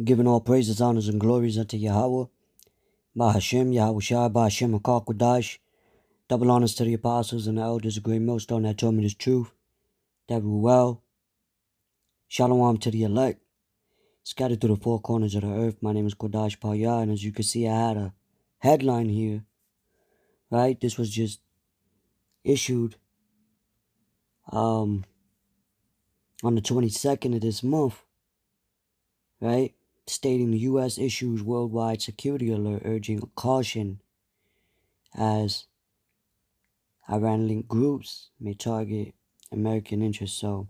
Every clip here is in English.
Giving all praises, honors, and glories unto Yahweh, Bahashem, Yahushua, Bahashem, Hakak, Kodash. Double honors to the apostles and the elders, a great millstone that told me this truth, that rule well. Shalom to the elect, scattered through the four corners of the earth. My name is Kodash Paya, and as you can see, I had a headline here, right? This was just issued on the 22nd of this month, right? Stating the U.S. issues worldwide security alert urging caution as Iran-linked groups may target American interests. So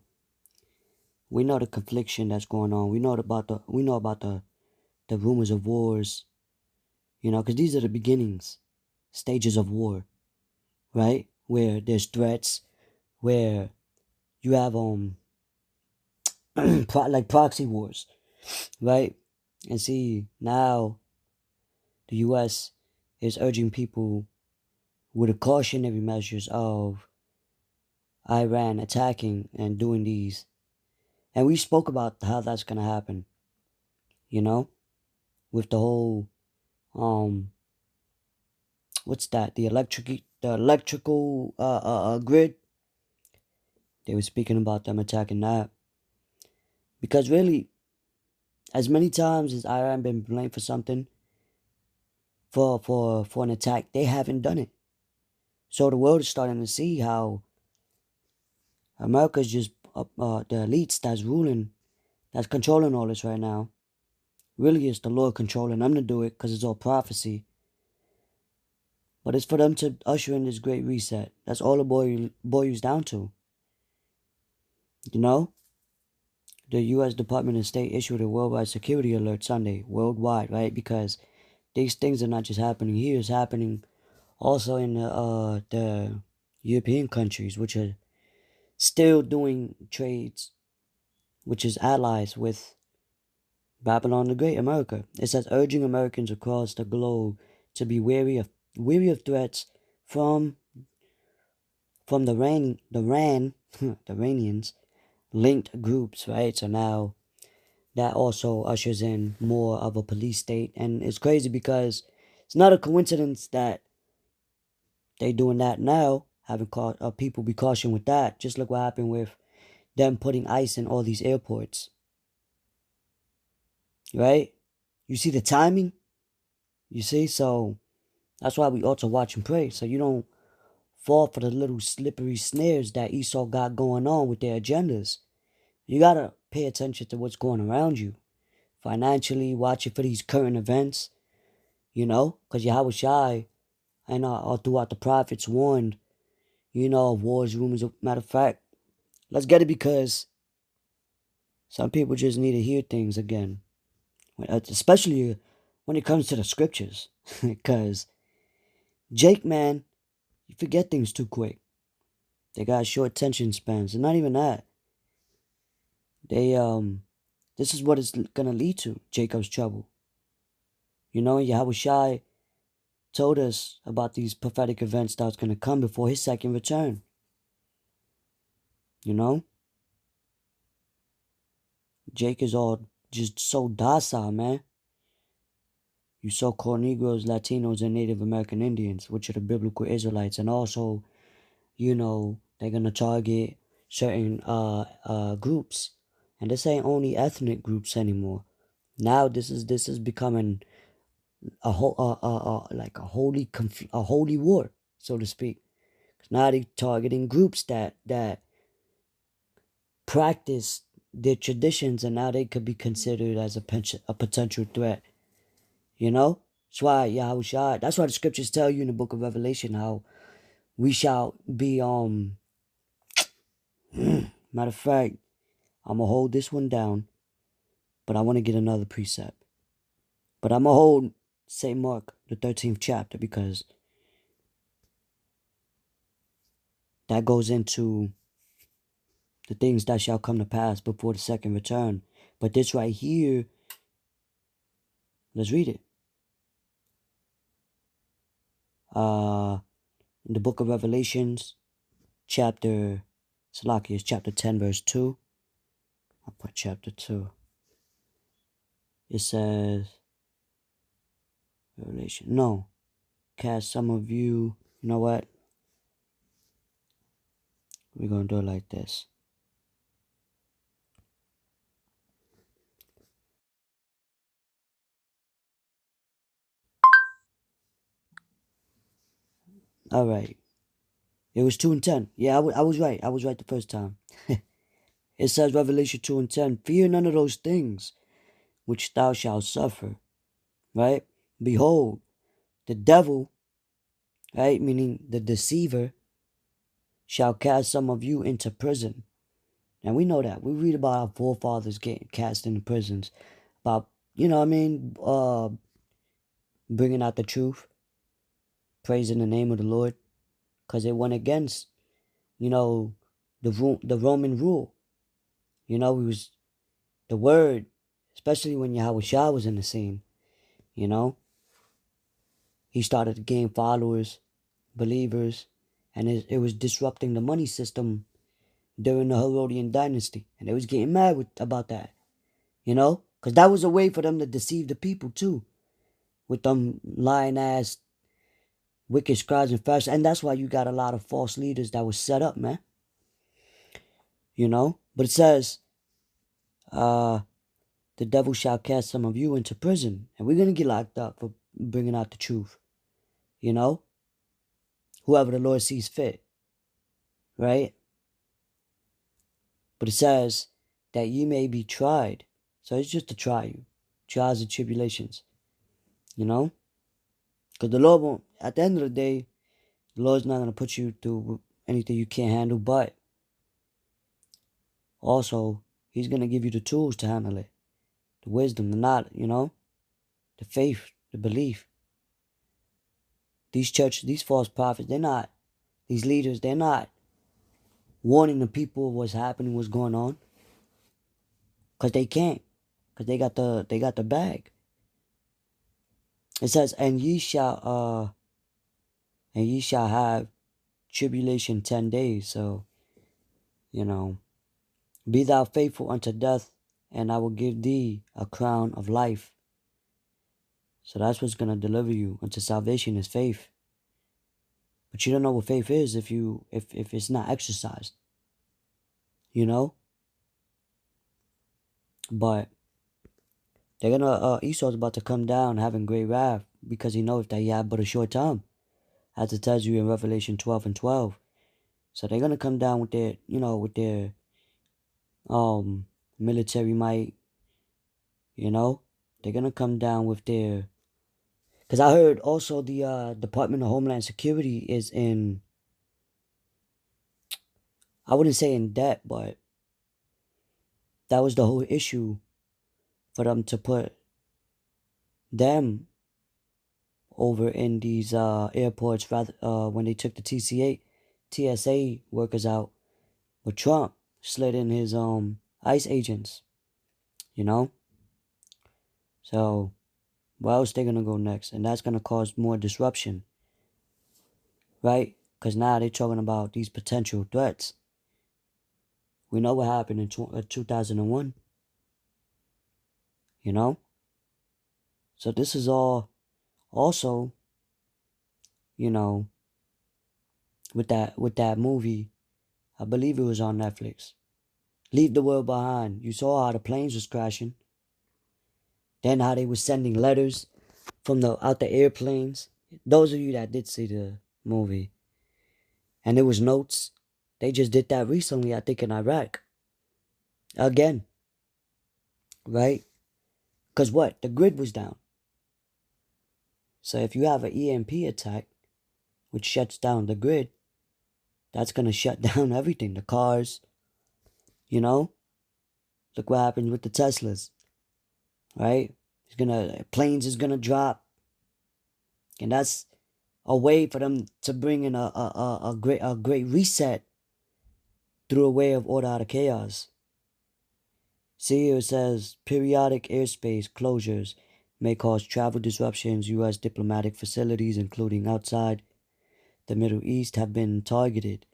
we know the confliction that's going on. We know about the rumors of wars, because these are the beginnings, stages of war, right? Where there's threats, where you have like proxy wars, right? And see, now the U.S. is urging people with the cautionary measures of Iran attacking and doing these. And we spoke about how that's going to happen, with the whole, what's that? The electrical grid. They were speaking about them attacking that. Because really, as many times as Iran been blamed for something, for an attack, they haven't done it. So the world is starting to see how America's just, the elites that's ruling, that's controlling all this right now. Really, it's the Lord controlling them to do it because it's all prophecy. But it's for them to usher in this great reset. That's all it boils down to. The U.S. Department of State issued a worldwide security alert Sunday, worldwide, right? Because these things are not just happening here; it's happening also in the European countries, which are still doing trades, which is allies with Babylon the Great, America. It says urging Americans across the globe to be wary of threats from the Iranians linked groups, right? So now that also ushers in more of a police state, and it's crazy because it's not a coincidence that they doing that now, having people be cautioned with that. Just look what happened with them putting ICE in all these airports, right? You see the timing? You see? So that's why we ought to watch and pray, so you don't fall for the little slippery snares that Esau got going on with their agendas. You gotta pay attention to what's going around you. Financially, watching for these current events, because Yahweh Shai and all throughout the prophets warned, of wars, rumors. Matter of fact, let's get it because some people just need to hear things again, especially when it comes to the scriptures. Because Jake, man, you forget things too quick. They got short attention spans, and not even that. They this is what it's gonna lead to: Jacob's trouble. Yahweh Shai told us about these prophetic events that's gonna come before his second return. Jake is all just so docile, man. You so-called Negroes, Latinos, and Native American Indians, which are the biblical Israelites, and also, they're gonna target certain groups, and this ain't only ethnic groups anymore. Now this is becoming a holy war, so to speak. Now they're targeting groups that practice their traditions, and now they could be considered as a potential threat. That's why that's why the scriptures tell you in the book of Revelation how we shall be matter of fact, I'm gonna hold this one down, but I want to get another precept. But I'm gonna hold St. Mark, the 13th chapter, because that goes into the things that shall come to pass before the second return. But this right here, let's read it. In the book of Revelations, chapter 10, verse 2. I'll put chapter 2. It says, Revelation. No. Cast some of you. You know what? We're going to do it like this. All right. It was 2 and 10. Yeah, I was right. I was right the first time. It says, Revelation 2 and 10, fear none of those things which thou shalt suffer. Right? Behold, the devil, right, meaning the deceiver, shall cast some of you into prison. And we know that. We read about our forefathers getting cast into prisons. About, you know what I mean, bringing out the truth, praising the name of the Lord. Because they went against, you know, the Roman rule. You know, it was the word, especially when Yahweh Shah was in the scene, you know. He started to gain followers, believers, and it was disrupting the money system during the Herodian dynasty. And they was getting mad about that, you know. Because that was a way for them to deceive the people, too. With them lying ass, wicked scribes and Pharisees. And that's why you got a lot of false leaders that was set up, man. You know. But it says, the devil shall cast some of you into prison. And we're going to get locked up for bringing out the truth. You know? Whoever the Lord sees fit. Right? But it says that ye may be tried. So it's just to try you. Trials and tribulations. You know? Because the Lord won't, at the end of the day, the Lord's not going to put you through anything you can't handle. But also, He's going to give you the tools to handle it. The wisdom, the knowledge, you know? The faith, the belief. These false prophets, these leaders, they're not warning the people what's happening, what's going on. Because they can't. Because they got the bag. It says, and ye shall have tribulation 10 days. So, you know, be thou faithful unto death, and I will give thee a crown of life. So that's what's going to deliver you unto salvation is faith. But you don't know what faith is if it's not exercised. You know? But they're gonna Esau's about to come down having great wrath because he knows that he had but a short time. As it tells you in Revelation 12 and 12. So they're gonna come down with their, you know, with their military might, you know? They're gonna come down with their, because I heard also the Department of Homeland Security is in, I wouldn't say in debt, but that was the whole issue for them to put them over in these airports rather when they took the TSA workers out. But Trump slid in his ICE agents, you know? So where else they gonna go next? And that's gonna cause more disruption. Right? Because now they're talking about these potential threats. We know what happened in 2001. You know? So this is all also, you know, with that movie, I believe it was on Netflix. Leave the World Behind. You saw how the planes was crashing. Then how they were sending letters from out the airplanes. Those of you that did see the movie. And there was notes. They just did that recently, I think, in Iraq. Again. Right? Because what? The grid was down. So if you have an EMP attack, which shuts down the grid, that's going to shut down everything. The cars, you know? Look what happens with the Teslas. Right? Planes is going to drop. And that's a way for them to bring in a great reset through a way of order out of chaos. See, it says periodic airspace closures may cause travel disruptions. U.S. diplomatic facilities, including outside the Middle East, have been targeted.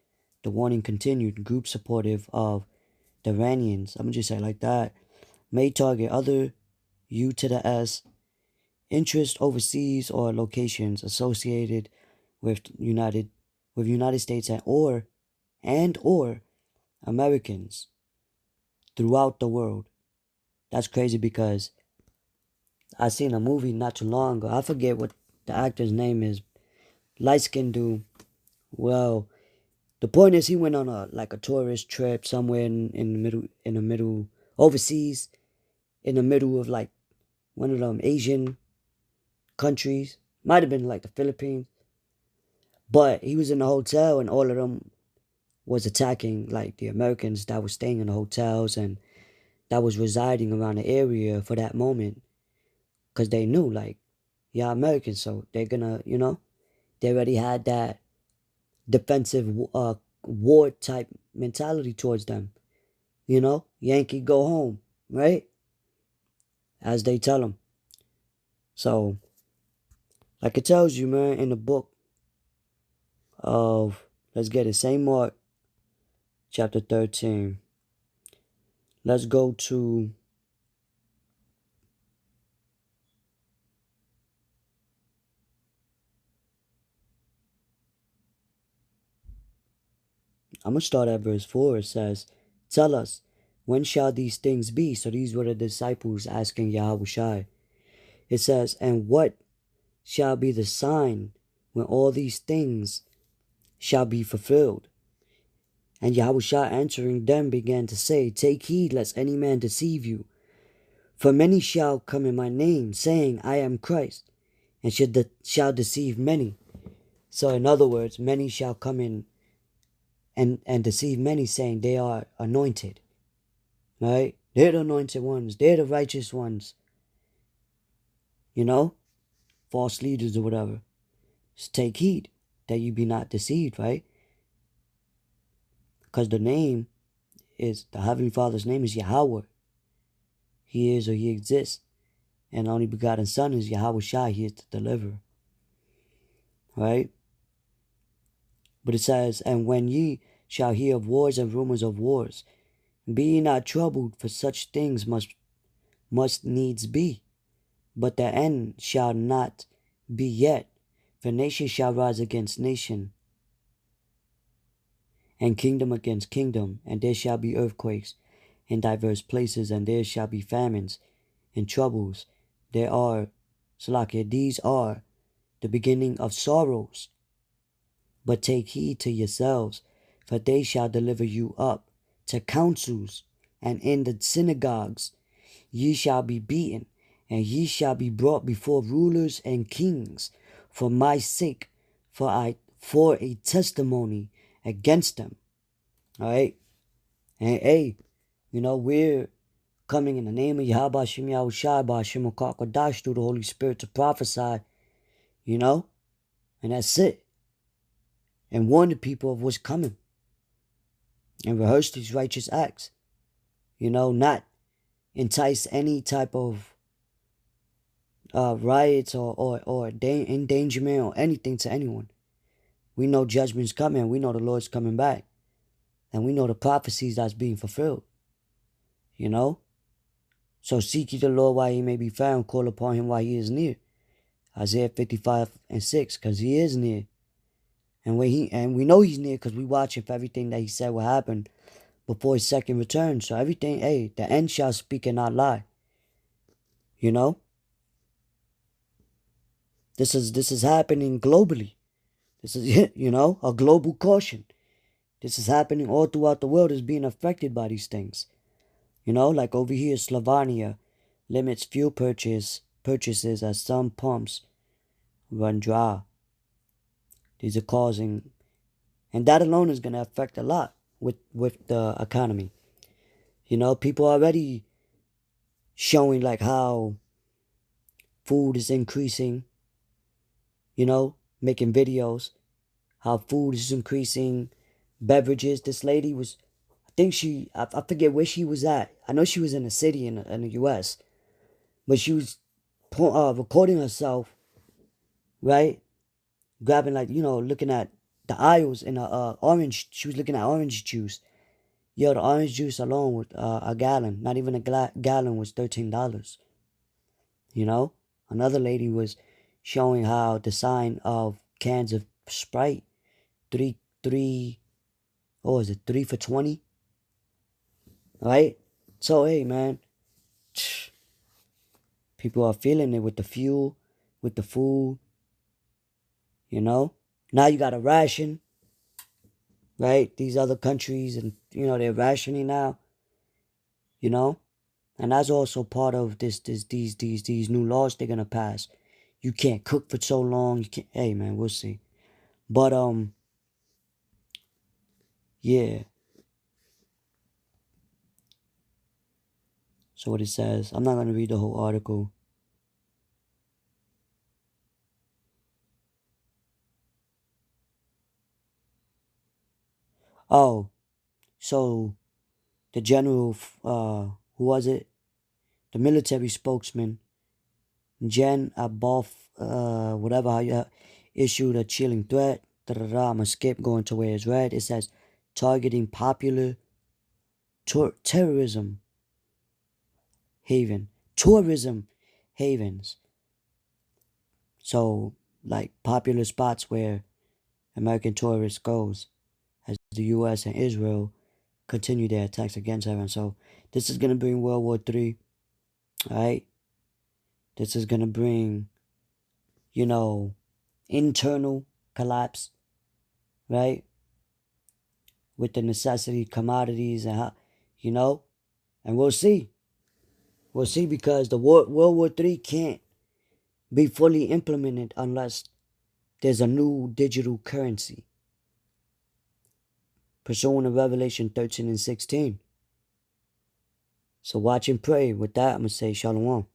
The warning continued. Groups supportive of the Iranians, I'm going to just say it like that, may target other U to the S, interest overseas or locations associated with United States and or Americans throughout the world. That's crazy because I seen a movie not too long ago. I forget what the actor's name is. Light skinned dude. Well, the point is he went on a tourist trip somewhere in the middle overseas, in the middle of like one of them Asian countries. Might have been like the Philippines. But he was in a hotel and all of them was attacking like the Americans that were staying in the hotels and that was residing around the area for that moment. Because they knew like, yeah, Americans, so they're gonna, they already had that defensive war type mentality towards them. Yankee go home, right? As they tell them. So, like it tells you, man, in the book of, let's get it, St. Mark, chapter 13. Let's go to I'm going to start at verse 4. It says, tell us, when shall these things be? So these were the disciples asking Yahushua. It says, and what shall be the sign when all these things shall be fulfilled? And Yahushua answering them began to say, take heed lest any man deceive you. For many shall come in my name, saying, I am Christ, and shall deceive many. So in other words, many shall come in and deceive many, saying they are anointed. Right? They're the anointed ones. They're the righteous ones. False leaders or whatever. Just take heed that you be not deceived, right? Because the Heavenly Father's name is Yahweh. He is or he exists. And the only begotten Son is Yahweh Shai. He is the deliverer. Right? But it says, and when ye shall hear of wars and rumors of wars, be ye not troubled, for such things must needs be. But the end shall not be yet. For nation shall rise against nation, and kingdom against kingdom, and there shall be earthquakes in diverse places, and there shall be famines and troubles. These are the beginning of sorrows. But take heed to yourselves, for they shall deliver you up to councils, and in the synagogues ye shall be beaten, and ye shall be brought before rulers and kings for my sake, for a testimony against them. All right? And hey, we're coming in the name of Yahweh Shem Yahushua Ba'Shem HaKadosh through the Holy Spirit to prophesy, and that's it. And warn the people of what's coming. And rehearse these righteous acts. Not entice any type of riots or endangerment or anything to anyone. We know judgment's coming. We know the Lord's coming back. And we know the prophecies that's being fulfilled. So seek ye the Lord while he may be found. Call upon him while he is near. Isaiah 55:6, because he is near. And we know he's near because we watching for everything that he said will happen before his second return. So everything, the end shall speak and not lie. This is happening globally. This is a global caution. This is happening all throughout the world, is being affected by these things. Like over here, Slovenia limits fuel purchases as some pumps run dry. These are causing, and that alone is going to affect a lot with the economy. People are already showing like how food is increasing, making videos, how food is increasing, beverages. This lady was, I forget where she was at. I know she was in a city in the U.S., but she was recording herself, right? Grabbing looking at the aisles in orange. She was looking at orange juice. Yo, the orange juice alone with a gallon, not even a gallon, was $13. You know, another lady was showing how the sign of cans of Sprite, three, what was it, 3 for $20, right? So hey, man, people are feeling it with the fuel, with the food. You know, now you got a ration, right? These other countries, and they're rationing now. You know, and that's also part of these new laws they're gonna pass. You can't cook for so long. You can't. Hey, man, we'll see. But yeah. So what it says, I'm not gonna read the whole article. Oh, so the general, who was it? The military spokesman, Jen Aboff, whatever how you issued a chilling threat. Da da da. I'm gonna skip going to where it's read. It says targeting popular terrorism tourism havens. So like popular spots where American tourists goes as the U.S. and Israel continue their attacks against Iran. So this is gonna bring World War III. All right. This is gonna bring, internal collapse, right? With the necessity commodities and how, you know, and we'll see. We'll see because the World War III can't be fully implemented unless there's a new digital currency, pursuant to Revelation 13 and 16. So watch and pray. With that, I'm going to say Shalom.